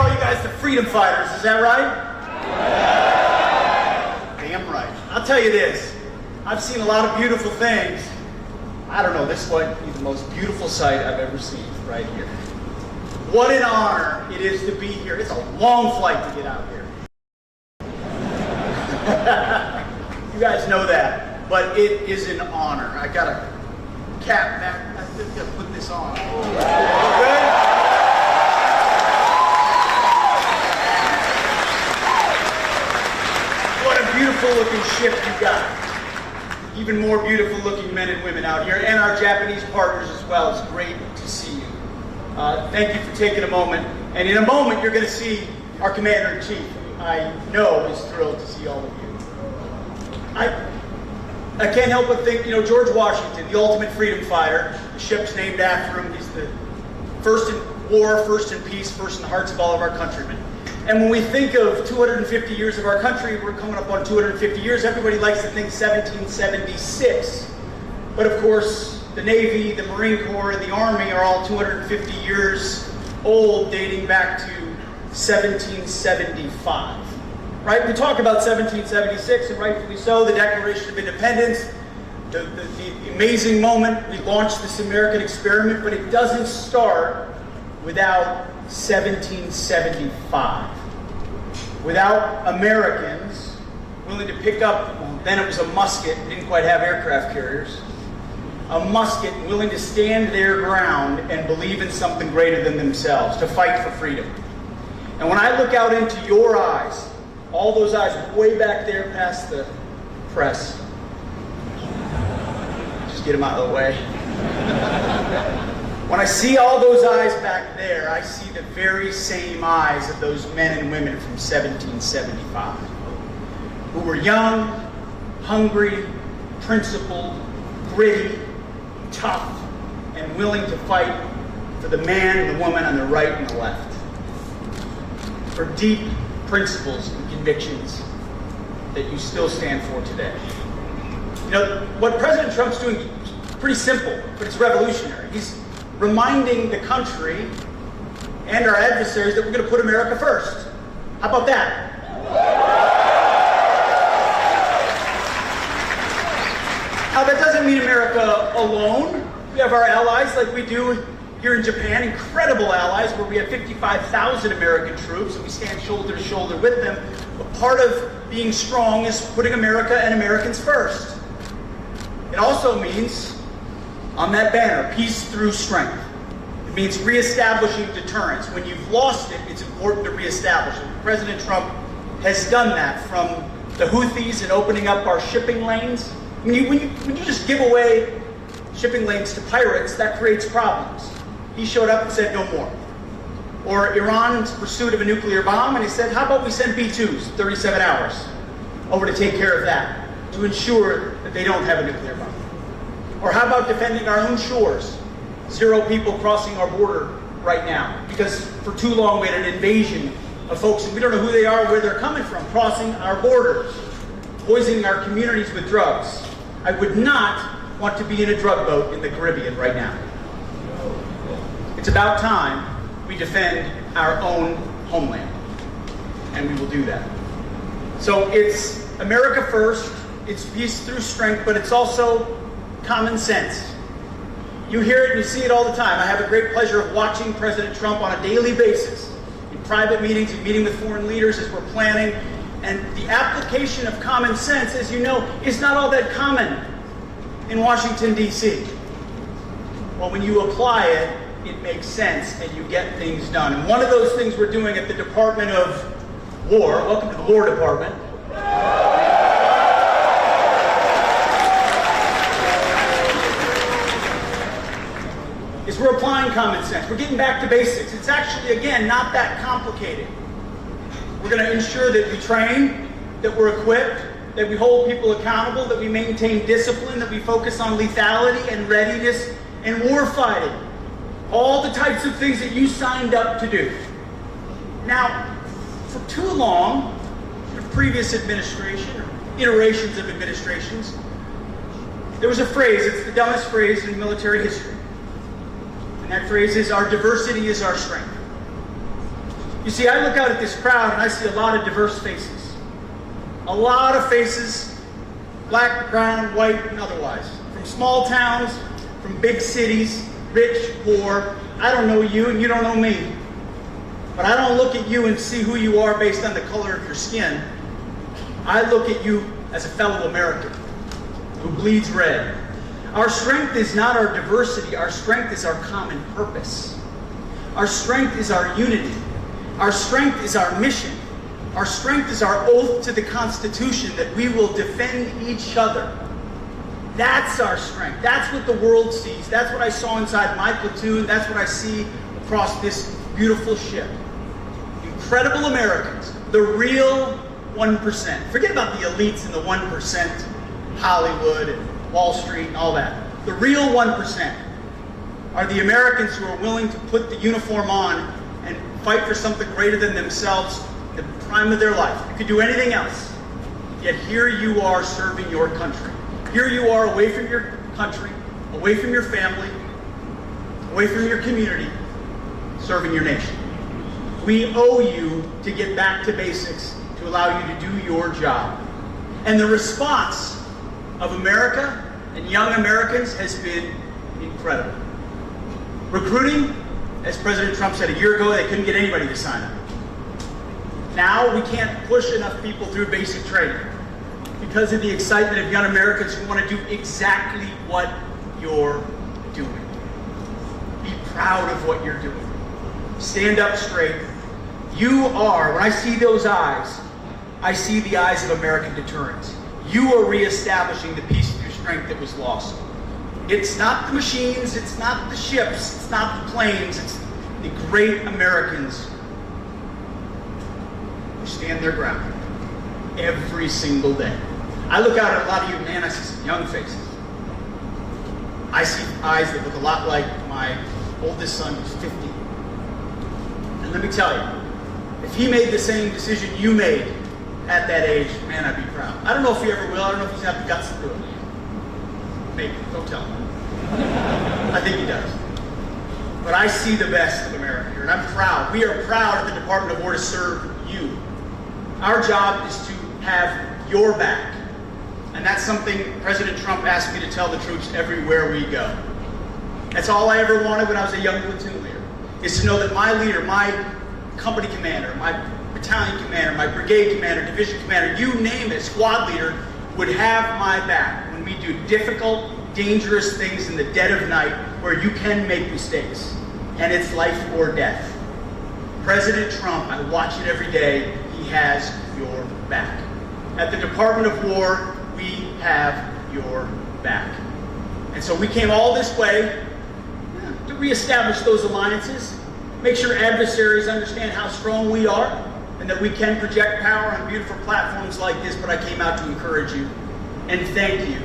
call you guys the freedom fighters, is that right? Damn right. I'll tell you this, I've seen a lot of beautiful things. I don't know, this might be the most beautiful sight I've ever seen right here. What an honor it is to be here. It's a long flight to get out here. You guys know that, but it is an honor. I got a cap back. I just got to put this on. Good? What a beautiful looking ship you got. Even more beautiful looking men and women out here, and our Japanese partners as well. It's great to see you. Thank you for taking a moment. And in a moment, you're going to see our Commander-in-Chief, who I know is thrilled to see all of you. I can't help but think, you know, George Washington, the ultimate freedom fighter, the ship's named after him. He's the first in war, first in peace, first in the hearts of all of our countrymen. And when we think of 250 years of our country, we're coming up on 250 years, everybody likes to think 1776. But of course, the Navy, the Marine Corps, and the Army are all 250 years old, dating back to 1775. Right? We talk about 1776, and rightfully so, the Declaration of Independence, the amazing moment we launched this American experiment, but it doesn't start without 1775. Without Americans willing to pick up, well, then it was a musket, we didn't quite have aircraft carriers, a musket willing to stand their ground and believe in something greater than themselves, to fight for freedom. And when I look out into your eyes, all those eyes way back there past the press, just get them out of the way. When I see all those eyes back there, I see the very same eyes of those men and women from 1775, who were young, hungry, principled, gritty, tough, and willing to fight for the man and the woman on the right and the left, for deep principles and convictions that you still stand for today. You know, what President Trump's doing is pretty simple, but it's revolutionary. He's reminding the country and our adversaries that we're going to put America first. How about that? Now, that doesn't mean America alone. We have our allies like we do here in Japan, incredible allies where we have 55,000 American troops and we stand shoulder to shoulder with them. But part of being strong is putting America and Americans first. It also means, on that banner, peace through strength. It means reestablishing deterrence. When you've lost it, it's important to reestablish it. President Trump has done that, from the Houthis and opening up our shipping lanes. When you just give away shipping lanes to pirates, that creates problems. He showed up and said no more. Or Iran's pursuit of a nuclear bomb, and he said, how about we send B-2s, 37 hours, over to take care of that, to ensure that they don't have a nuclear bomb. Or how about defending our own shores? 0 people crossing our border right now, because for too long we had an invasion of folks, and we don't know who they are, where they're coming from, crossing our borders, poisoning our communities with drugs. I would not want to be in a drug boat in the Caribbean right now. It's about time we defend our own homeland, and we will do that. So it's America first, it's peace through strength, but it's also common sense. You hear it and you see it all the time. I have a great pleasure of watching President Trump on a daily basis in private meetings and meeting with foreign leaders as we're planning. And the application of common sense, as you know, is not all that common in Washington, D.C. Well, when you apply it, it makes sense and you get things done. And one of those things we're doing at the Department of War, welcome to the War Department, is we're applying common sense. We're getting back to basics. It's actually, again, not that complicated. We're going to ensure that we train, that we're equipped, that we hold people accountable, that we maintain discipline, that we focus on lethality and readiness and war fighting. All the types of things that you signed up to do. Now, for too long, the previous administration, or iterations of administrations, there was a phrase, it's the dumbest phrase in military history. And that phrase is, our diversity is our strength. You see, I look out at this crowd and I see a lot of diverse faces. A lot of faces, black, brown, white, and otherwise. From small towns, from big cities, rich, poor. I don't know you and you don't know me. But I don't look at you and see who you are based on the color of your skin. I look at you as a fellow American who bleeds red. Our strength is not our diversity. Our strength is our common purpose. Our strength is our unity. Our strength is our mission. Our strength is our oath to the Constitution that we will defend each other. That's our strength. That's what the world sees. That's what I saw inside my platoon. That's what I see across this beautiful ship. Incredible Americans, the real 1%. Forget about the elites and the 1%, Hollywood and Wall Street and all that. The real 1% are the Americans who are willing to put the uniform on and fight for something greater than themselves in the prime of their life. You could do anything else, yet here you are serving your country. Here you are away from your country, away from your family, away from your community, serving your nation. We owe you to get back to basics to allow you to do your job. And the response of America and young Americans has been incredible. Recruiting, as President Trump said a year ago, they couldn't get anybody to sign up. Now we can't push enough people through basic training because of the excitement of young Americans who want to do exactly what you're doing. Be proud of what you're doing. Stand up straight. You are, when I see those eyes, I see the eyes of American deterrence. You are reestablishing the piece of your strength that was lost. It's not the machines, it's not the ships, it's not the planes, it's the great Americans who stand their ground every single day. I look out at a lot of you, man, I see some young faces. I see eyes that look a lot like my oldest son who's 50. And let me tell you, if he made the same decision you made at that age, man, I'd be proud. I don't know if he ever will. I don't know if he's got the guts to do it. Maybe. Don't tell him. I think he does. But I see the best of America here, and I'm proud. We are proud at the Department of War to serve you. Our job is to have your back. And that's something President Trump asked me to tell the troops everywhere we go. That's all I ever wanted when I was a young platoon leader, is to know that my leader, my company commander, my battalion commander, my brigade commander, division commander, you name it, squad leader, would have my back when we do difficult, dangerous things in the dead of night where you can make mistakes, and it's life or death. President Trump, I watch it every day, he has your back. At the Department of War, we have your back. And so we came all this way to reestablish those alliances, make sure adversaries understand how strong we are and that we can project power on beautiful platforms like this, but I came out to encourage you and thank you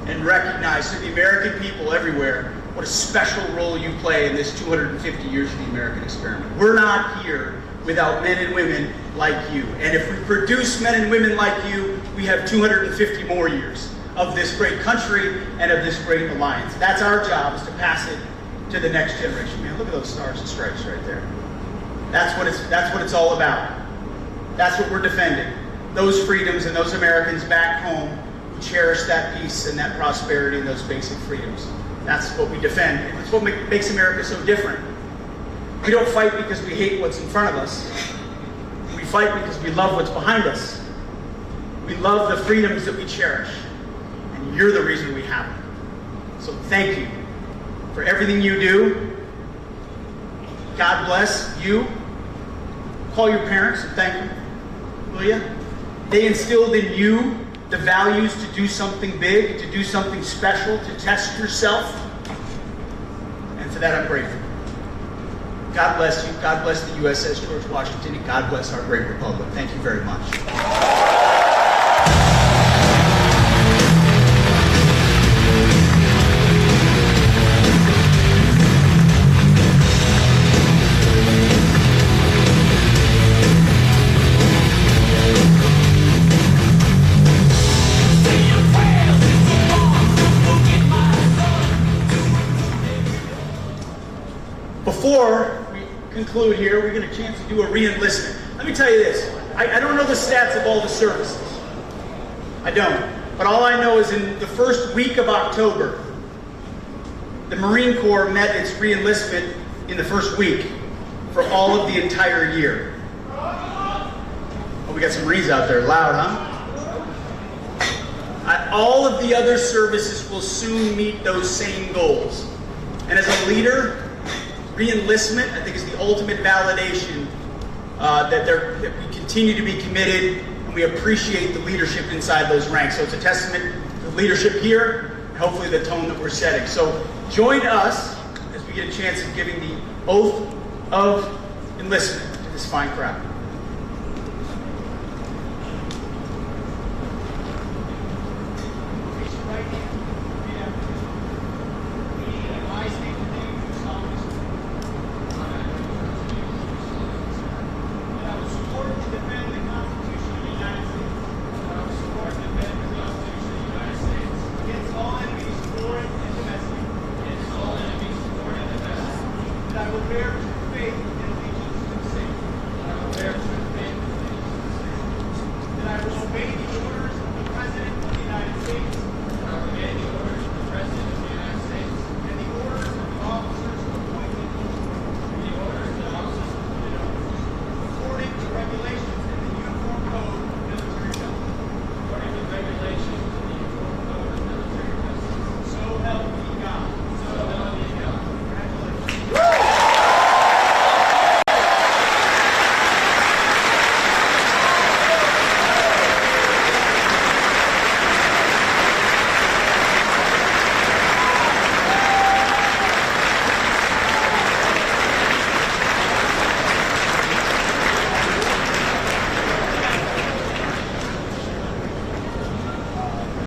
and recognize to the American people everywhere what a special role you play in this 250 years of the American experiment. We're not here without men and women like you. And if we produce men and women like you, we have 250 more years of this great country and of this great alliance. That's our job, is to pass it to the next generation. Man, look at those stars and stripes right there. That's what it's all about. That's what we're defending. Those freedoms and those Americans back home who cherish that peace and that prosperity and those basic freedoms. That's what we defend. And it's what makes America so different. We don't fight because we hate what's in front of us. We fight because we love what's behind us. We love the freedoms that we cherish. And you're the reason we have them. So thank you for everything you do. God bless you. Call your parents and thank them, will you? They instilled in you the values to do something big, to do something special, to test yourself. And for that I'm grateful. God bless you. God bless the U.S.S. George Washington, and God bless our great republic. Thank you very much. Before we conclude conclude here, we get a chance to do a re-enlistment. Let me tell you this. I don't know the stats of all the services. I don't. But all I know is in the first week of October, the Marine Corps met its re-enlistment in the first week for all of the entire year. Oh, we got some Marines out there. Loud, huh? All of the other services will soon meet those same goals. And as a leader, re-enlistment, I think, is the ultimate validation that we continue to be committed, and we appreciate the leadership inside those ranks. So it's a testament to the leadership here, and hopefully the tone that we're setting. So join us as we get a chance of giving the oath of enlistment to this fine crowd.